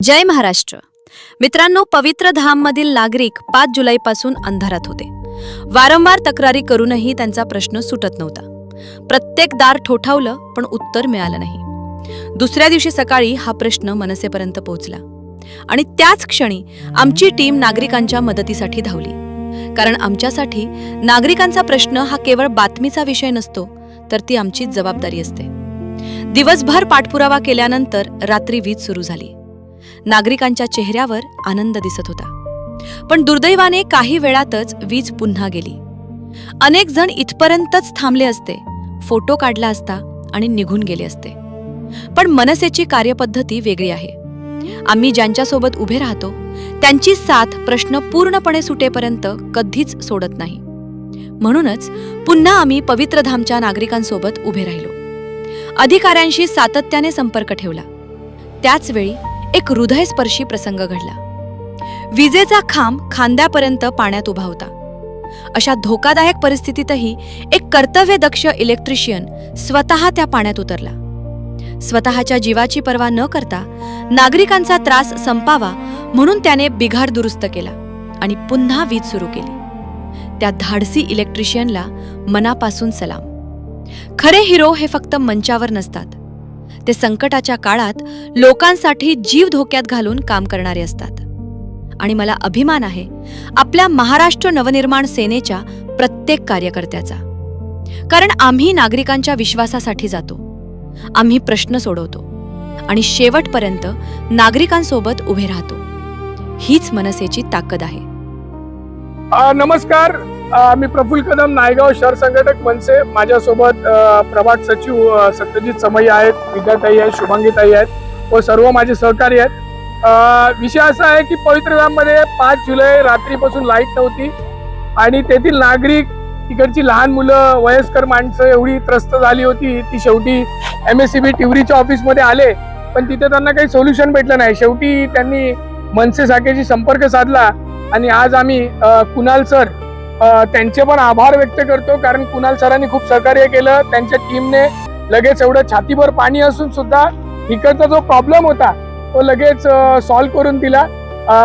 जय महाराष्ट्र। मित्रांनो, पवित्र धाममधील नागरिक 5 जुलैपासून अंधारात होते। वारंवार तक्रारी करूनही त्यांचा प्रश्न सुटत नव्हता। प्रत्येक दार ठोठावलं पण उत्तर मिळालं नाही। दुसऱ्या दिवशी सकाळी हा प्रश्न मनसेपर्यंत पोहोचला आणि त्याच क्षणी आमची टीम नागरिकांच्या मदतीसाठी धावली। कारण आमच्यासाठी नागरिकांचा प्रश्न हा केवळ बातमीचा विषय नसतो, तर ती आमची जबाबदारी असते। दिवसभर पाठपुरावा केल्यानंतर रात्री वीज सुरू झाली। नागरिकांच्या चेहऱ्यावर आनंद दिसत होता, पण दुर्दैवाने काही वेळातच वीज पुन्हा गेली। अनेक जण इथपर्यंतच थांबले असते, फोटो काढला असता आणि निघून गेले असते। पण मनसेची कार्यपद्धती वेगळी आहे। आम्ही ज्यांच्यासोबत उभे राहतो त्यांची साथ प्रश्न पूर्णपणे सुटेपर्यंत कधीच सोडत नाही। म्हणूनच पुन्हा आम्ही पवित्र धामच्या नागरिकांसोबत उभे राहिलो। अधिकाऱ्यांशी सातत्याने संपर्क ठेवला। त्याच वेळी एक हृदयस्पर्शी प्रसंग घडला। विजेचा खांब खांद्यापर्यंत पाण्यात उभा होता। अशा धोकादायक परिस्थितीतही एक कर्तव्यदक्ष इलेक्ट्रिशियन स्वतः त्या पाण्यात उतरला। स्वतःच्या जीवाची पर्वा न करता नागरिकांचा त्रास संपावा म्हणून त्याने बिघाड दुरुस्त केला आणि पुन्हा वीज सुरू केली। त्या धाडसी इलेक्ट्रिशियनला मनापासून सलाम। खरे हिरो हे फक्त मंचावर नसतात, ते संकटाच्या काळात लोकांसाठी जीव धोक्यात घालून काम करणारे असतात। आणि मला अभिमान आहे आपल्या महाराष्ट्र नवनिर्माण सेनेच्या प्रत्येक कार्यकर्त्याचा। कारण आम्ही नागरिकांच्या विश्वासासाठी जातो, आम्ही प्रश्न सोडवतो आणि शेवटपर्यंत नागरिकांसोबत उभे राहतो। हीच मनसेची ताकद आहे। नमस्कार, मी प्रफुल्ल कदम, नायगाव शहर संघटक मनसे। माझ्यासोबत प्रभाग सचिव सत्यजित समय्या आहेत, विद्याताई आहेत, शुभांगीताई आहेत व सर्व माझे सहकारी आहेत। विषय असा आहे की पवित्र धाममध्ये 5 जुलै रात्रीपासून लाईट नव्हती आणि तेथील नागरिक, तिकडची लहान मुलं, वयस्कर माणसं एवढी त्रस्त झाली होती। ती शेवटी MSCB टिवरीच्या ऑफिसमध्ये आले, पण तिथे त्यांना काही सोल्युशन भेटलं नाही। शेवटी त्यांनी मनसे शाखेशी संपर्क साधला आणि आज आम्ही कुणाल सर त्यांचे पण आभार व्यक्त करतो, कारण कुणाल सरांनी खूप सहकार्य केलं। त्यांच्या टीमने लगेच एवढं छातीभर पाणी असून सुद्धा इकडचा जो प्रॉब्लेम होता तो लगेच सॉल्व्ह करून दिला।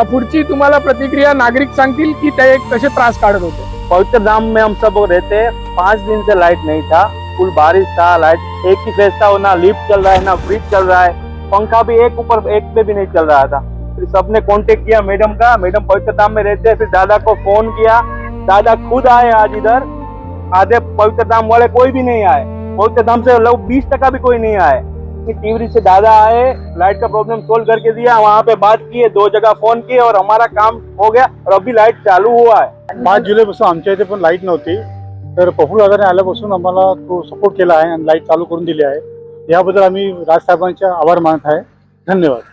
पुढची तुम्हाला प्रतिक्रिया नागरिक सांगतील की ते कसे त्रास काढत होते। पवित्र धाम में हम सब रहते, 5 दिन से लाइट नहीं था। फुल बारिश था, लाइट एक ही फेज था, ना लिफ्ट चल रहा है ना फ्रिज चल रहा है, पंखा भी एक ऊपर एक पे भी नहीं चल रहा था। फिर सबने कांटेक्ट किया मैडम का, मैडम पवित्र धाम में रहते हैं। फिर दादा को फोन किया, दादा खुद आए आज इधर। आधे पवित्र धाम वाले कोई भी नहीं आए, पवित्र धाम से लोग 20% भी कोई नहीं आए। टिवरी से दादा आए, लाइट का प्रॉब्लम सोल्व करके दिया। वहाँ पे बात किए, 2 जगह फोन किए और हमारा काम हो गया और अभी लाइट चालू हुआ है। 5 जुलैपासून आमच्या इथे पण लाईट नव्हती, तर प्रफुल्ल दादाने आल्यापासून आम्हाला तो सपोर्ट केला आहे आणि लाईट चालू करून दिली आहे। याबद्दल आम्ही राजसाहेबांचे आभार मानत आहे। धन्यवाद।